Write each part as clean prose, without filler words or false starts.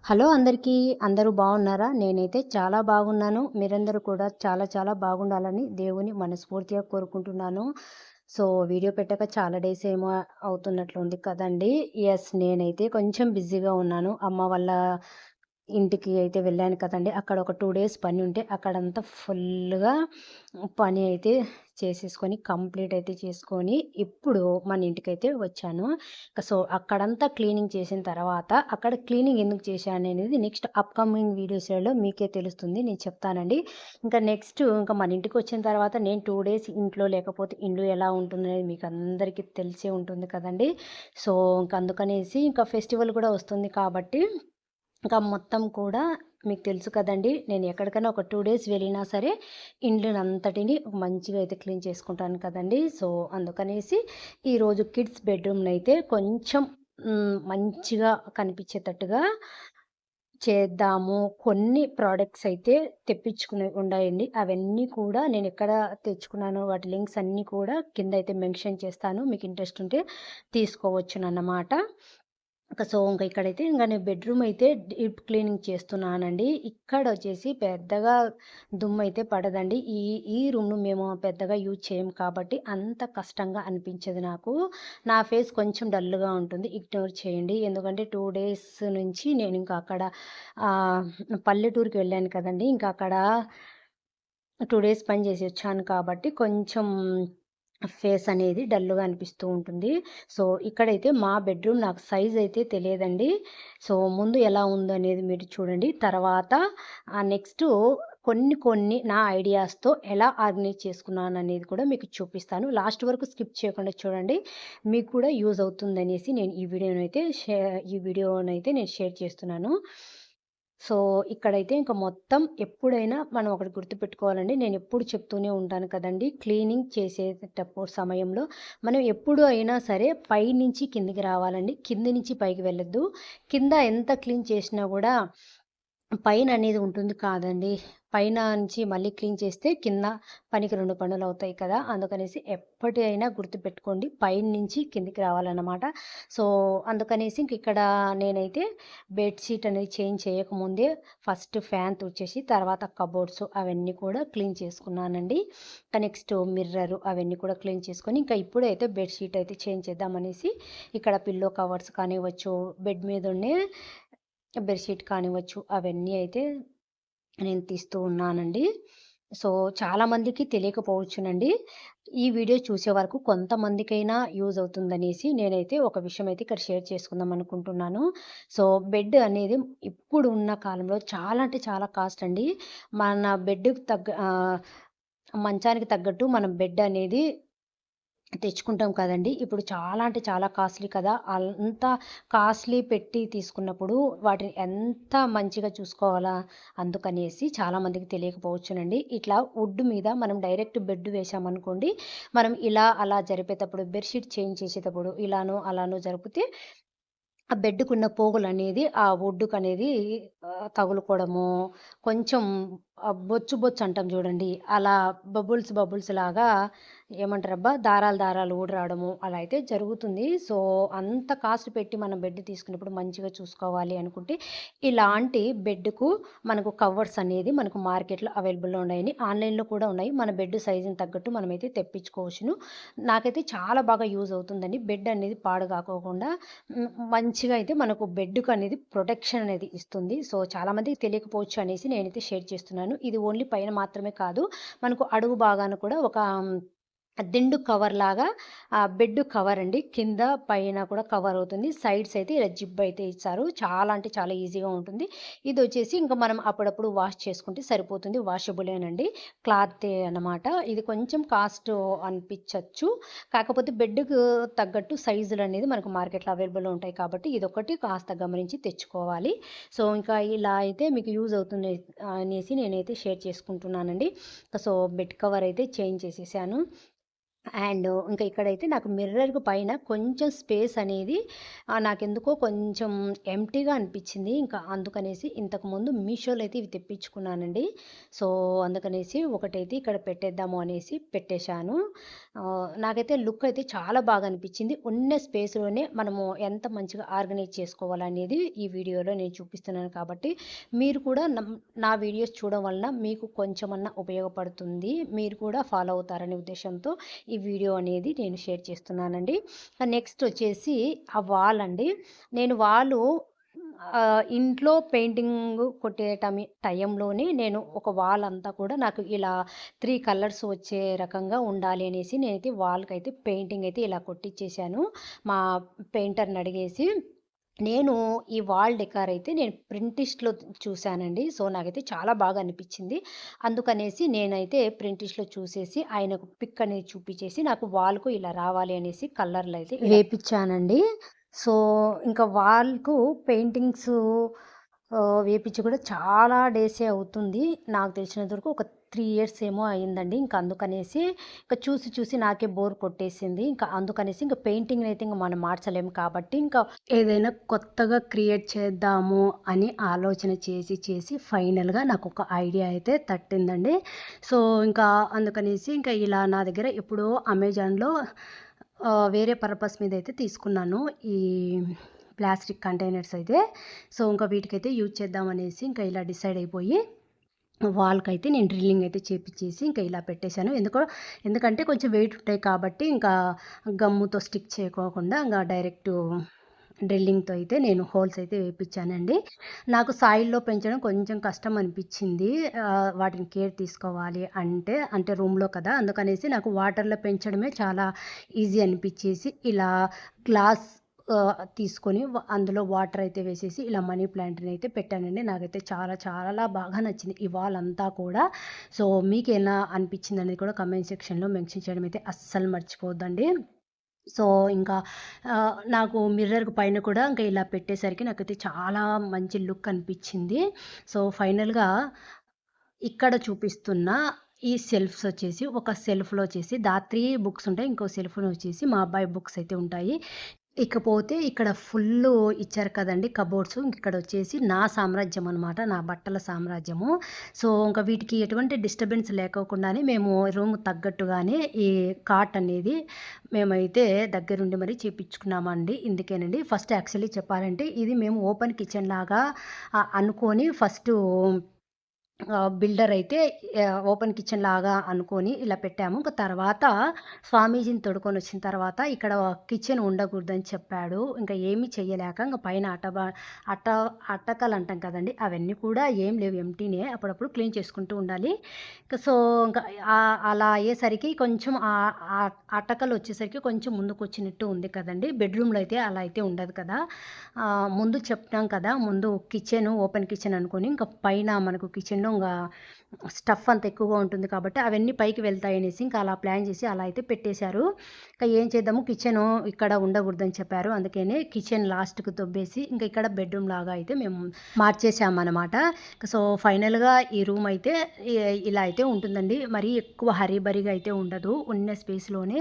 Hello అందరికీ. అందరూ బాగున్నారా? నేనైతే చాలా బాగున్నాను. మీరందరూ కూడా చాలా చాలా బాగుండాలని దేవుని మనస్ఫూర్తిగా కోరుకుంటున్నాను. సో, వీడియో పెట్టక చాలా డేస్ ఏమో అవుతున్నట్లుంది కదండీ! యెస్. నేనైతే కొంచెం బిజీగా ఉన్నాను. అమ్మ వాళ్ళ ఇంటికి అయితే వెళ్ళాను కదండీ! అక్కడ ఒక 2 డేస్ పని ఉంటే అక్కడంతా ఫుల్లుగా పని అయితే చేసేసుకొని, కంప్లీట్ అయితే చేసుకొని, ఇప్పుడు మన ఇంటికైతే వచ్చాను. సో, అక్కడంతా క్లీనింగ్ చేసిన తర్వాత, అక్కడ క్లీనింగ్ ఎందుకు చేశాననేది నెక్స్ట్ అప్‌కమింగ్ వీడియోస్‌లలో మీకే తెలుస్తుంది. నేను చెప్తానండి. ఇంకా నెక్స్ట్ ఇంకా మన ఇంటికొచ్చిన తర్వాత నేను 2 డేస్ ఇంట్లో లేకపోతే ఇల్లు ఎలా ఉంటుందనేది మీకందరికీ తెలిసే ఉంటుంది కదండీ! సో, ఇంక అందుకనేసి ఇంకా ఫెస్టివల్ కూడా వస్తుంది కాబట్టి ఇంకా మొత్తం కూడా మీకు తెలుసు కదండీ! నేను ఎక్కడికైనా ఒక 2 డేస్ వెళ్ళినా సరే, ఇండ్లనంతటిని మంచిగా అయితే క్లీన్ చేసుకుంటాను కదండీ! సో, అందుకనేసి ఈరోజు కిడ్స్ బెడ్‌రూమ్‌నైతే కొంచెం మంచిగా కనిపించేటట్టుగా చేద్దాము. కొన్ని ప్రొడక్ట్స్ అయితే తెప్పించుకునేవి ఉన్నాయండి. అవన్నీ కూడా నేనెక్కడ తెచ్చుకున్నానో వాటి లింక్స్ అన్నీ కూడా కిందయితే మెన్షన్ చేస్తాను. మీకు ఇంట్రెస్ట్ ఉంటే తీసుకోవచ్చునన్నమాట. సో, ఇక్కడైతే నేను బెడ్‌రూమ్ అయితే డీప్ క్లీనింగ్ చేస్తున్నానండి. ఇక్కడొచ్చేసి పెద్దగా దుమ్మయితే పడదండి. ఈ ఈ రూమ్‌ను మేము పెద్దగా యూజ్ చేయం కాబట్టి అంత కష్టంగా అనిపించదు నాకు. నా ఫేస్ కొంచెం డల్‌గా ఉంటుంది. ఇగ్నోర్ చేయండి. ఎందుకంటే 2 డేస్ నుంచి నేనింక అక్కడ ఆహ్, పల్లెటూరికి వెళ్ళాను కదండీ! ఇంకా అక్కడ 2 డేస్ పని చేసి వచ్చాను కాబట్టి కొంచెం ఫేస్ అనేది డల్‌గా అనిపిస్తూ ఉంటుంది. సో, ఇక్కడైతే మా బెడ్‌రూమ్ నాకు సైజ్ అయితే తెలియదండి. సో, ముందు ఎలా ఉందనేది మీరు చూడండి. తర్వాత నెక్స్టు కొన్ని నా ఐడియాస్‌తో ఎలా ఆర్గనైజ్ చేసుకున్నాననేది కూడా మీకు చూపిస్తాను. లాస్ట్ వరకు స్కిప్ చేయకుండా చూడండి. మీకు కూడా యూజ్ అవుతుందనేసి నేను ఈ వీడియోనైతే నేను షేర్ చేస్తున్నాను. సో, ఇక్కడైతే ఇంక మొత్తం ఎప్పుడైనా మనం ఒకటి గుర్తుపెట్టుకోవాలండి. నేనెప్పుడు చెప్తూనే ఉంటాను కదండీ! క్లీనింగ్ చేసేటప్పుడు సమయంలో మనం ఎప్పుడు అయినా సరే పైనుంచి కిందకి రావాలండి. కింది నుంచి పైకి వెళ్ళొద్దు. కింద ఎంత క్లీన్ చేసినా గూడా పైననేది ఉంటుంది కాదండి. పైన నుంచి మళ్ళీ క్లీన్ చేస్తే కింద పనికి 2 పనులవుతాయి కదా! అందుకనేసి ఎప్పటి అయినా గుర్తుపెట్టుకోండి. పైనుంచి కిందకి రావాలన్నమాట. సో, అందుకనేసి ఇక్కడ నేనైతే బెడ్‌షీట్ అనేది చేంజ్ చేయకముందే ఫస్ట్ ఫ్యాన్ తుడిచేసి తర్వాత కబోర్డ్స్ అవన్నీ కూడా క్లీన్ చేసుకున్నానండి. ఇంకా నెక్స్ట్ మిర్రరు అవన్నీ కూడా క్లీన్ చేసుకొని ఇంకా ఇప్పుడైతే బెడ్‌షీట్ అయితే చేంజ్ చేద్దామనేసి ఇక్కడ పిల్లో కవర్స్ కానివ్వచ్చు, బెడ్ మీదున్నే బెడ్‌షీట్ కానివ్వచ్చు, అవన్నీ అయితే నేను తీస్తూ ఉన్నానండి. సో, చాలామందికి తెలియకపోవచ్చునండి. ఈ వీడియో చూసే వరకు కొంతమందికైనా యూజ్ అవుతుందనేసి నేనైతే ఒక విషయం అయితే ఇక్కడ షేర్ చేసుకుందాం అనుకుంటున్నాను. సో, బెడ్ అనేది ఇప్పుడు ఉన్న కాలంలో చాలా అంటే చాలా కాస్ట్ అండి. మన మంచానికి తగ్గట్టు మనం బెడ్ అనేది తెచ్చుకుంటాం కదండీ! ఇప్పుడు చాలా అంటే చాలా కాస్ట్‌లీ కదా! అంత కాస్ట్‌లీ పెట్టి తీసుకున్నప్పుడు వాటిని ఎంత మంచిగా చూసుకోవాలా? అందుకనేసి చాలామందికి తెలియకపోవచ్చునండి. ఇట్లా వుడ్ మీద మనం డైరెక్ట్ బెడ్ వేశామనుకోండి, మనం ఇలా అలా జరిపేటప్పుడు బెడ్‌షీట్ చేంజ్ చేసేటప్పుడు ఇలానో, అలానో జరిపితే ఆ బెడ్‌కున్న పోగులనేది ఆ వుడ్‌కనేది తగులుకోవడము, కొంచెం బొచ్చు బొచ్చు అంటాం చూడండి. అలా బబుల్స్ లాగా ఏమంటారబ్బా! దారాలు దారాలు ఊడి రావడము అలా అయితే జరుగుతుంది. సో, అంత కాస్ట్ పెట్టి మనం బెడ్ తీసుకున్నప్పుడు మంచిగా చూసుకోవాలి అనుకుంటే, ఇలాంటి బెడ్‌కు మనకు కవర్స్ అనేది మనకు మార్కెట్‌లో అవైలబుల్‌లో ఉన్నాయండి. ఆన్‌లైన్‌లో కూడా ఉన్నాయి. మన బెడ్ సైజుని తగ్గట్టు మనమైతే తెప్పించుకోవచ్చును. నాకైతే చాలా బాగా యూజ్ అవుతుందండి. బెడ్ అనేది పాడు కాకోకుండా మంచిగా అయితే మనకు బెడ్‌కనేది ప్రొటెక్షన్ అనేది ఇస్తుంది. సో, చాలామందికి తెలియకపోవచ్చు అనేసి నేనైతే షేర్ చేస్తున్నాను. ఇది ఓన్లీ పైన మాత్రమే కాదు, మనకు అడుగు భాగాన కూడా ఒక దిండు కవర్‌లాగా బెడ్ కవర్ అండి. కింద, పైన కూడా కవర్ అవుతుంది. సైడ్స్ అయితే ఇలా జిప్ అయితే ఇచ్చారు. చాలా అంటే చాలా ఈజీగా ఉంటుంది. ఇదొచ్చేసి ఇంక మనం అప్పుడప్పుడు వాష్ చేసుకుంటే సరిపోతుంది. వాషబులేనండి. క్లాతే అన్నమాట. ఇది కొంచెం కాస్ట్ అనిపిచ్చచ్చు. కాకపోతే బెడ్‌కు తగ్గట్టు సైజులనేది మనకు మార్కెట్‌లో అవైలబుల్‌లో ఉంటాయి కాబట్టి ఇదొకటి కాస్త గమనించి తెచ్చుకోవాలి. సో, ఇంకా ఇలా అయితే మీకు యూజ్ అవుతుంది అనేసి నేనైతే షేర్ చేసుకుంటున్నానండి. సో, బెడ్ కవర్ అయితే చేంజ్ చేసేసాను. అండ్ ఇంకా ఇక్కడైతే నాకు మిర్రర్‌కి పైన కొంచెం స్పేస్ అనేది నాకెందుకో కొంచెం ఎంప్టీగా అనిపించింది. ఇంకా అందుకనేసి ఇంతకుముందు మీషోలో అయితే ఇవి తెప్పించుకున్నానండి. సో, అందుకనేసి ఒకటైతే ఇక్కడ పెట్టేద్దాము అనేసి పెట్టేశాను. నాకైతే లుక్ అయితే చాలా బాగా అనిపించింది. ఉన్న స్పేస్‌లోనే మనము ఎంత మంచిగా ఆర్గనైజ్ చేసుకోవాలనేది ఈ వీడియోలో నేను చూపిస్తున్నాను కాబట్టి, మీరు కూడా నా వీడియోస్ చూడడం వలన మీకు కొంచెమన్నా ఉపయోగపడుతుంది. మీరు కూడా ఫాలో అవుతారనే ఉద్దేశ్యంతో ఈ వీడియో అనేది నేను షేర్ చేస్తున్నానండి. నెక్స్ట్ వచ్చేసి ఆ వాల్ అండి. నేను వాలు ఇంట్లో పెయింటింగ్ కొట్టే టైంలోనే నేను ఒక వాల్ అంతా కూడా నాకు ఇలా 3 కలర్స్ వచ్చే రకంగా ఉండాలి అనేసి నేనైతే వాల్‌కైతే పెయింటింగ్ అయితే ఇలా కొట్టిచ్చేసాను. మా పెయింటర్‌ని అడిగేసి. నేను ఈ వాల్ డెకార్ అయితే నేను ప్రింటిష్‌లో చూసానండి. సో, నాకైతే చాలా బాగా అనిపిచ్చింది. అందుకనేసి నేనైతే ప్రింటిష్‌లో చూసేసి ఆయనకు పిక్ అనేది చూపిచ్చేసి నాకు వాల్‌కు ఇలా రావాలి అనేసి కలర్‌లయితే వేపిచ్చానండి. సో, ఇంకా వాల్‌కు పెయింటింగ్సు వేపిచ్చి కూడా చాలా డేసే అవుతుంది. నాకు తెలిసినంత వరకు ఒక 3 ఇయర్స్ ఏమో అయిందండి. ఇంక అందుకనేసి ఇంక చూసి చూసి నాకే బోర్ కొట్టేసింది. ఇంకా అందుకనేసి ఇంక పెయింటింగ్‌నయితే ఇంక మనం మార్చలేము కాబట్టి, ఇంకా ఏదైనా కొత్తగా క్రియేట్ చేద్దాము అని ఆలోచన చేసి చేసి ఫైనల్‌గా నాకొక ఐడియా అయితే తట్టిందండి. సో, ఇంకా అందుకనేసి ఇంకా ఇలా నా దగ్గర ఎప్పుడో అమెజాన్‌లో వేరే పర్పస్ మీదయితే తీసుకున్నాను. ఈ ప్లాస్టిక్ కంటైనర్స్ అయితే. సో, ఇంకా వీటికైతే యూజ్ చేద్దామనేసి ఇంకా ఇలా డిసైడ్ అయిపోయి వాల్‌కైతే నేను డ్రిల్లింగ్ అయితే చేపిచ్చేసి ఇంకా ఇలా పెట్టేశాను. ఎందుకంటే కొంచెం వెయిట్ ఉంటాయి కాబట్టి ఇంకా గమ్ముతో స్టిక్ చేయకోకుండా ఇంగా డైరెక్టు డ్రిల్లింగ్‌తో అయితే నేను హోల్స్ అయితే వేపిచ్చానండి. నాకు సాయిల్‌లో పెంచడం కొంచెం కష్టం అనిపిచ్చింది. వాటిని కేర్ తీసుకోవాలి అంటే రూమ్‌లో కదా! అందుకనేసి నాకు వాటర్‌లో పెంచడమే చాలా ఈజీ అనిపిచ్చేసి ఇలా గ్లాస్ తీసుకొని అందులో వాటర్ అయితే వేసేసి ఇలా మనీ ప్లాంట్‌ని అయితే పెట్టానండి. నాకైతే చాలా చాలా బాగా నచ్చింది ఈ వాల్ అంతా కూడా. సో, మీకెలా అనిపిచ్చిందనేది కూడా కామెంట్ సెక్షన్‌లో మెన్షన్ చేయడం అయితే అస్సలు మర్చిపోవద్దండి. సో, ఇంకా నాకు మిర్రర్‌కి పైన కూడా ఇంకా ఇలా పెట్టేసరికి నాకైతే చాలా మంచి లుక్ అనిపిచ్చింది. సో, ఫైనల్‌గా ఇక్కడ చూపిస్తున్న ఈ సెల్ఫ్స్ వచ్చేసి ఒక సెల్ఫ్‌లో వచ్చేసి ధాత్రి బుక్స్ ఉంటాయి. ఇంకో సెల్ఫ్‌లో వచ్చేసి మా అబ్బాయి బుక్స్ అయితే ఉంటాయి. ఇకపోతే ఇక్కడ ఫుల్లు ఇచ్చారు కదండీ కబోర్డ్స్. ఇక్కడొచ్చేసి నా సామ్రాజ్యం అనమాట. నా బట్టల సామ్రాజ్యము. సో, ఇంక వీటికి ఎటువంటి డిస్టర్బెన్స్ లేకోకుండానే మేము రూమ్ తగ్గట్టుగానే ఈ కాట్ అనేది మేమైతే దగ్గరుండి మరి చేపిచ్చుకున్నామండి. ఇందుకేనండి ఫస్ట్ యాక్చువల్లీ చెప్పాలంటే ఇది మేము ఓపెన్ కిచెన్ లాగా అనుకోని ఫస్టు బిల్డర్ అయితే ఓపెన్ కిచెన్ లాగా అనుకోని ఇలా పెట్టాము. ఇంక తర్వాత స్వామీజీని తోడుకొనొచ్చిన తర్వాత ఇక్కడ కిచెన్ ఉండకూడదని చెప్పాడు. ఇంక ఏమి చెయ్యలేక ఇంక పైన అట్ట అట్టకలంటాం కదండీ! అవన్నీ కూడా ఏం లేవు ఎంప్టీనే. అప్పుడప్పుడు క్లీన్ చేసుకుంటూ ఉండాలి. సో, ఇంక అలా అయ్యేసరికి కొంచెం అటకలొచ్చేసరికి కొంచెం ముందుకొచ్చినట్టు ఉంది కదండీ! బెడ్‌రూమ్‌లో అయితే అలా అయితే ఉండదు కదా! ముందు చెప్పినాం కదా! ముందు ఓపెన్ కిచెన్ అనుకోని ఇంక పైన మనకు కిచెన్‌లో స్టఫ్ అంతా ఎక్కువగా ఉంటుంది కాబట్టి అవన్నీ పైకి వెళ్తాయనేసి ఇంకా అలా ప్లాన్ చేసి అలా అయితే పెట్టేశారు. ఇంకా ఏం చేద్దాము కిచెను ఇక్కడ ఉండకూడదని చెప్పారు. అందుకనే కిచెన్ లాస్ట్‌కి దొబ్బేసి ఇంక ఇక్కడ బెడ్‌రూమ్ లాగా అయితే మేము మార్చేసామనమాట. సో, ఫైనల్‌గా ఈ రూమ్ అయితే ఇలా అయితే ఉంటుందండి. మరీ ఎక్కువ హరీబరీగా అయితే ఉండదు. ఉన్న స్పేస్‌లోనే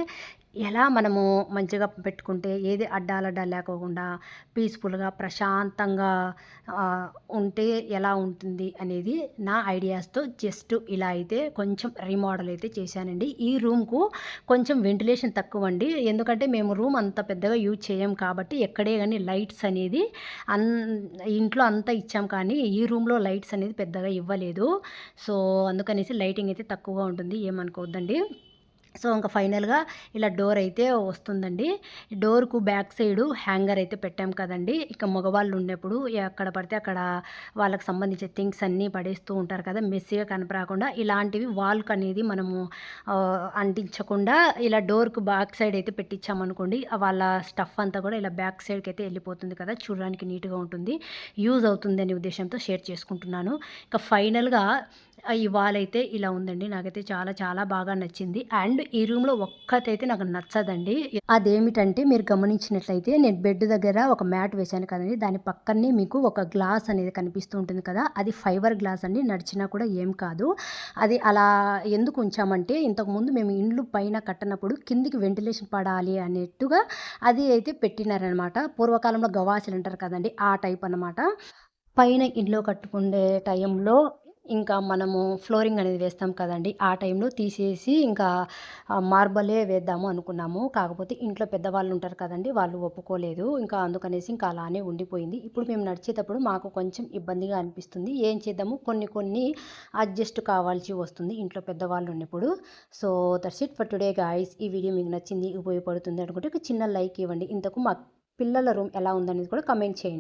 ఎలా మనము మంచిగా పెట్టుకుంటే ఏది అడ్డాలడ్డాలు లేకోకుండా పీస్‌ఫుల్‌గా ప్రశాంతంగా ఉంటే ఎలా ఉంటుంది అనేది నా ఐడియాస్‌తో జస్ట్ ఇలా అయితే కొంచెం రీమోడల్ అయితే చేశానండి. ఈ రూమ్‌కు కొంచెం వెంటిలేషన్ తక్కువండి. ఎందుకంటే మేము రూమ్ అంత పెద్దగా యూజ్ చేయం కాబట్టి ఎక్కడే గాని లైట్స్ అనేది అన్ ఇంట్లో అంతా ఇచ్చాం కానీ ఈ రూమ్‌లో లైట్స్ అనేది పెద్దగా ఇవ్వలేదు. సో, అందుకనేసి లైటింగ్ అయితే తక్కువగా ఉంటుంది. ఏమనుకోవద్దండి. సో, ఇంక ఫైనల్‌గా ఇలా డోర్ అయితే వస్తుందండి. డోర్‌కు బ్యాక్ సైడు హ్యాంగర్ అయితే పెట్టాం కదండీ! ఇక మగవాళ్ళు ఉన్నప్పుడు ఎక్కడ పడితే అక్కడ వాళ్ళకి సంబంధించిన థింగ్స్ అన్నీ పడేస్తూ ఉంటారు కదా! మెస్సీగా కనపరాకుండా ఇలాంటివి వాల్‌కనేది మనము అంటించకుండా ఇలా డోర్‌కు బ్యాక్ సైడ్ అయితే పెట్టించామనుకోండి వాళ్ళ స్టఫ్ అంతా కూడా ఇలా బ్యాక్ సైడ్‌కైతే ఎళ్ళిపోతుంది కదా! చూడడానికి నీట్‌గా ఉంటుంది. యూజ్ అవుతుందనే ఉద్దేశ్యంతో షేర్ చేసుకుంటున్నాను. ఇక ఫైనల్‌గా ఈ వాల్ అయితే ఇలా ఉందండి. నాకైతే చాలా చాలా బాగా నచ్చింది. అండ్ ఈ రూమ్‌లో ఒక్కటైతే నాకు నచ్చదండి. అదేమిటంటే మీరు గమనించినట్లయితే నేను బెడ్ దగ్గర ఒక మ్యాట్ వేశాను కదండీ! దాని పక్కనే మీకు ఒక గ్లాస్ అనేది కనిపిస్తూ ఉంటుంది కదా! అది ఫైబర్ గ్లాస్ అండి. నడిచినా కూడా ఏం కాదు. అది అలా ఎందుకు ఉంచామంటే ఇంతకుముందు మేము ఇండ్లు పైన కట్టనప్పుడు కిందికి వెంటిలేషన్ పడాలి అనేట్టుగా అది అయితే పెట్టినారనమాట. పూర్వకాలంలో గవాసులంటారు కదండీ! ఆ టైప్ అనమాట. పైన ఇల్లు కట్టుకునే టైంలో ఇంకా మనము ఫ్లోరింగ్ అనేది వేస్తాం కదండీ! ఆ టైంలో తీసేసి ఇంకా మార్బలే వేద్దాము అనుకున్నాము. కాకపోతే ఇంట్లో పెద్దవాళ్ళుంటారు కదండీ! వాళ్ళు ఒప్పుకోలేదు. ఇంకా అందుకనేసి ఇంకా అలానే ఉండిపోయింది. ఇప్పుడు మేము నడిచేటప్పుడు మాకు కొంచెం ఇబ్బందిగా అనిపిస్తుంది. ఏం చేద్దాము కొన్ని కొన్ని అడ్జస్ట్ కావాల్సి వస్తుంది ఇంట్లో పెద్దవాళ్ళున్నప్పుడు. So, that's it for today guys. ఈ వీడియో మీకు నచ్చింది, ఉపయోగపడుతుంది అనుకుంటే ఒక చిన్న లైక్ ఇవ్వండి. ఇంతకు మా పిల్లల రూమ్ ఎలా ఉందనేది కూడా కామెంట్ చేయండి.